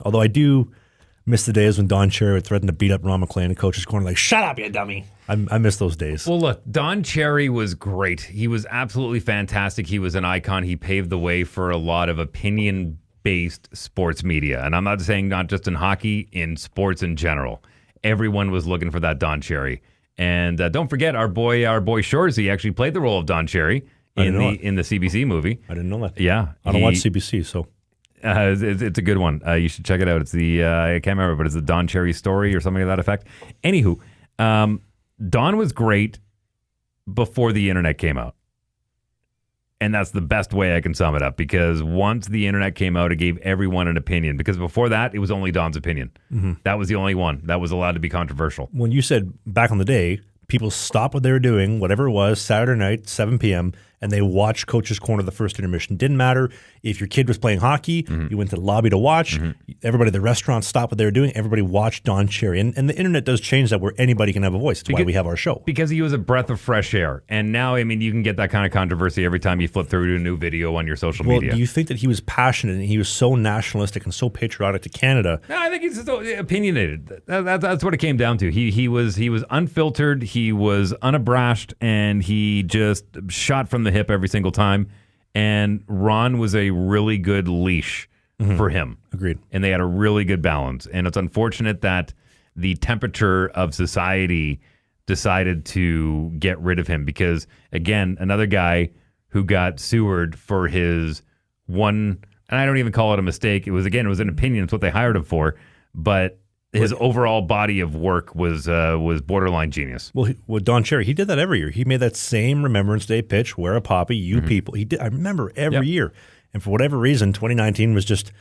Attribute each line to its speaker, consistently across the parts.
Speaker 1: Although I do miss the days when Don Cherry would threaten to beat up Ron MacLean in Coach's Corner, like, shut up, you dummy. I miss those days.
Speaker 2: Well, look, Don Cherry was great. He was absolutely fantastic. He was an icon. He paved the way for a lot of opinion-based sports media. And I'm not saying not just in hockey, in sports in general. Everyone was looking for that Don Cherry. And don't forget, our boy Shoresy actually played the role of Don Cherry in the CBC movie.
Speaker 1: I didn't know that.
Speaker 2: Yeah.
Speaker 1: I don't watch CBC, so...
Speaker 2: it's a good one. You should check it out. It's the, I can't remember, but it's the Don Cherry story or something to that effect. Anywho, Don was great before the internet came out. And that's the best way I can sum it up, because once the internet came out, it gave everyone an opinion. Because before that, it was only Don's opinion. Mm-hmm. That was the only one that was allowed to be controversial.
Speaker 1: When you said back in the day, people stopped what they were doing, whatever it was, Saturday night, 7 p.m., and they watched Coach's Corner the first intermission. Didn't matter if your kid was playing hockey, you went to the lobby to watch. Everybody at the restaurant stopped what they were doing. Everybody watched Don Cherry. And the internet does change that, where anybody can have a voice. It's why we have our show.
Speaker 2: Because he was a breath of fresh air. And now, I mean, you can get that kind of controversy every time you flip through to a new video on your social media.
Speaker 1: Do you think that he was passionate and he was so nationalistic and so patriotic to Canada?
Speaker 2: No, I think he's just opinionated. That's what it came down to. He was unfiltered, he was unabashed, and he just shot from the hip every single time. And Ron was a really good leash for him.
Speaker 1: Agreed.
Speaker 2: And they had a really good balance. And it's unfortunate that the temperature of society decided to get rid of him, because, again, another guy who got sewered for his one, and I don't even call it a mistake. It was an opinion. It's what they hired him for. But his overall body of work was borderline genius.
Speaker 1: Well, with Don Cherry, he did that every year. He made that same Remembrance Day pitch, wear a poppy, you people. He did. I remember every year. And for whatever reason, 2019 was just,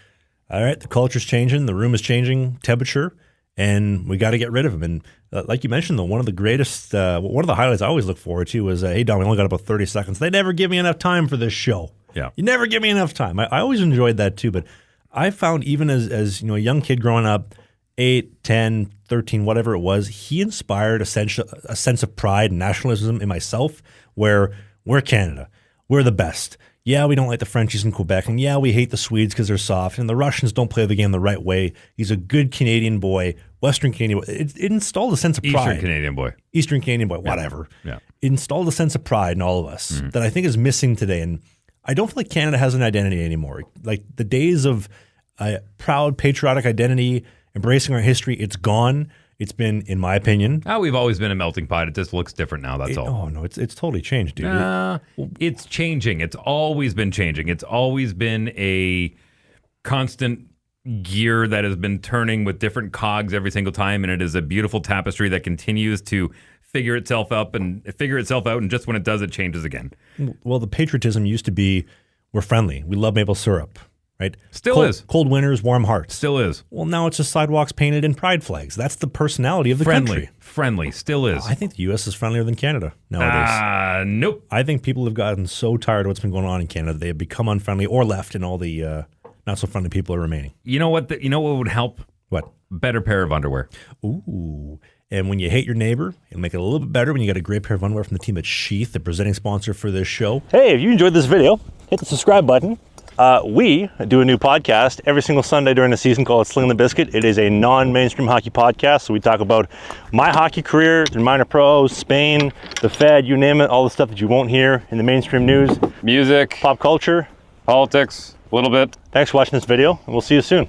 Speaker 1: all right, the culture's changing, the room is changing, temperature, and we got to get rid of him. And like you mentioned, though, one of the greatest, one of the highlights I always look forward to was, hey, Don, we only got about 30 seconds. They never give me enough time for this show.
Speaker 2: Yeah.
Speaker 1: You never give me enough time. I always enjoyed that, too. But I found, even as a young kid growing up, 8, 10, 13, whatever it was, he inspired a sense of pride and nationalism in myself, where we're Canada. We're the best. Yeah, we don't like the Frenchies in Quebec, and yeah, we hate the Swedes because they're soft, and the Russians don't play the game the right way. He's a good Canadian boy, Western Canadian boy. It installed a sense of pride. Eastern Canadian boy, whatever.
Speaker 2: Yeah.
Speaker 1: It installed a sense of pride in all of us that I think is missing today. And I don't feel like Canada has an identity anymore. Like the days of a proud, patriotic identity, embracing our history, it's gone. It's been, in my opinion...
Speaker 2: we've always been a melting pot. It just looks different now, that's all.
Speaker 1: Oh, no, it's totally changed, dude.
Speaker 2: It's changing. It's always been changing. It's always been a constant gear that has been turning with different cogs every single time, and it is a beautiful tapestry that continues to figure itself out, and just when it does, it changes again.
Speaker 1: Well, the patriotism used to be, we're friendly. We love maple syrup. Right?
Speaker 2: Still is.
Speaker 1: Cold winters, warm hearts.
Speaker 2: Still is.
Speaker 1: Well, now it's just sidewalks painted in pride flags. That's the personality of the country.
Speaker 2: Friendly. Still is.
Speaker 1: I think the U.S. is friendlier than Canada nowadays.
Speaker 2: Nope.
Speaker 1: I think people have gotten so tired of what's been going on in Canada, they have become unfriendly or left, and all the not so friendly people are remaining.
Speaker 2: You know what? You know what would help?
Speaker 1: What?
Speaker 2: Better pair of underwear.
Speaker 1: Ooh. And when you hate your neighbor, it'll make it a little bit better when you get a great pair of underwear from the team at Sheath, the presenting sponsor for this show.
Speaker 3: Hey, if you enjoyed this video, hit the subscribe button. We do a new podcast every single Sunday during the season called Sling the Biscuit. It is a non-mainstream hockey podcast, so we talk about my hockey career, the minor pros, Spain, the Fed, you name it, all the stuff that you won't hear in the mainstream news.
Speaker 4: Music,
Speaker 3: pop culture,
Speaker 4: politics, a little bit.
Speaker 3: Thanks for watching this video, and we'll see you soon.